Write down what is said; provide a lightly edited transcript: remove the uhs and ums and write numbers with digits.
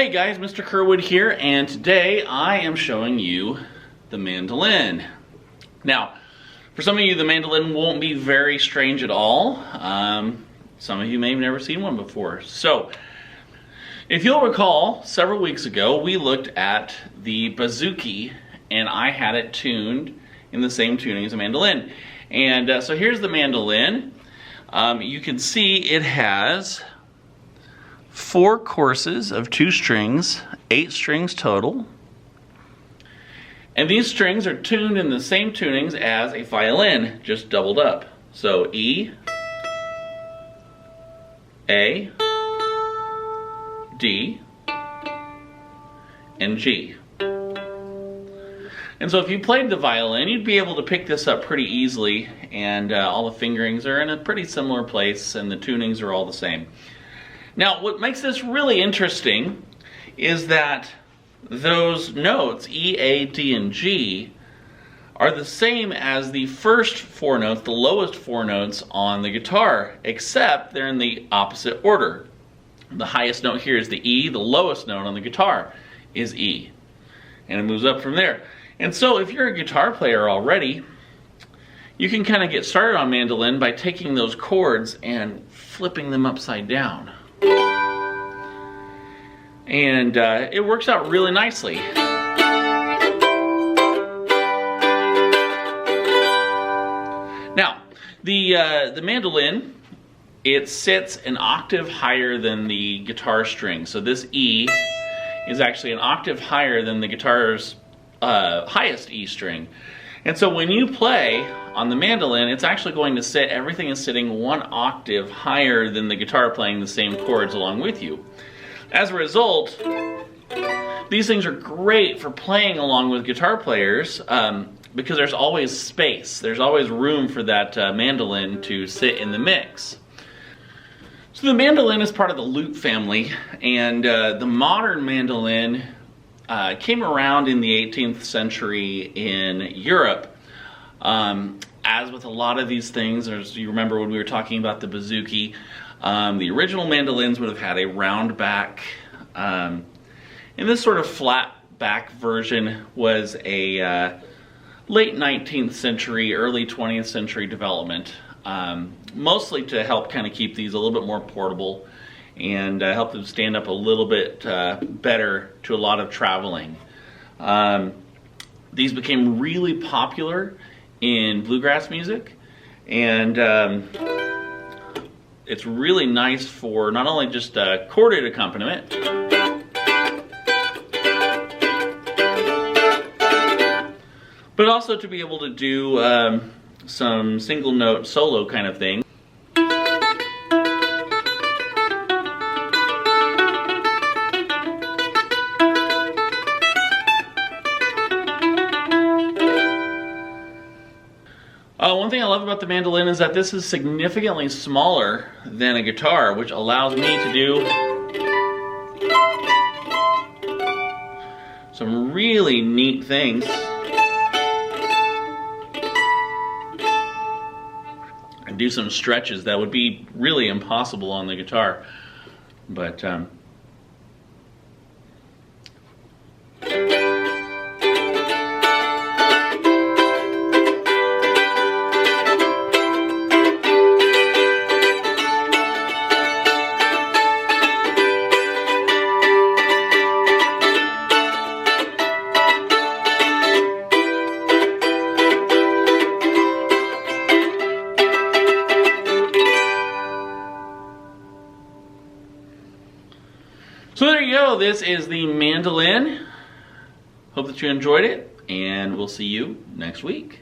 Hey guys, Mr. Kerwood here, and today I am showing you the mandolin. Now, for some of you, the mandolin won't be very strange at all. Some of you may have never seen one before. So, if you'll recall, several weeks ago we looked at the bouzouki, and I had it tuned in the same tuning as a mandolin. And so here's the mandolin. You can see it has 4 courses of 2 strings, 8 strings total. And these strings are tuned in the same tunings as a violin, just doubled up. So E, A, D, and G. And so if you played the violin, you'd be able to pick this up pretty easily, and all the fingerings are in a pretty similar place, and the tunings are all the same. Now, what makes this really interesting is that those notes, E, A, D, and G, are the same as the first 4 notes, the lowest 4 notes on the guitar, except they're in the opposite order. The highest note here is the E, the lowest note on the guitar is E, and it moves up from there. And so if you're a guitar player already, you can kind of get started on mandolin by taking those chords and flipping them upside down. And it works out really nicely. Now, the mandolin, it sits an octave higher than the guitar string. So this E is actually an octave higher than the guitar's highest E string. And so when you play on the mandolin, it's actually going to sit, everything is sitting 1 octave higher than the guitar playing the same chords along with you. As a result, these things are great for playing along with guitar players because there's always space. There's always room for that mandolin to sit in the mix. So the mandolin is part of the lute family, and the modern mandolin came around in the 18th century in Europe. As with a lot of these things, as you remember when we were talking about the bouzouki, the original mandolins would have had a round back, and this sort of flat back version was a late 19th century, early 20th century development, mostly to help kind of keep these a little bit more portable and help them stand up a little bit better to a lot of traveling. These became really popular in bluegrass music, and it's really nice for not only just chorded accompaniment, but also to be able to do some single note solo kind of thing. One thing I love about the mandolin is that this is significantly smaller than a guitar, which allows me to do some really neat things. And do some stretches that would be really impossible on the guitar. But so there you go, this is the mandolin. Hope that you enjoyed it, and we'll see you next week.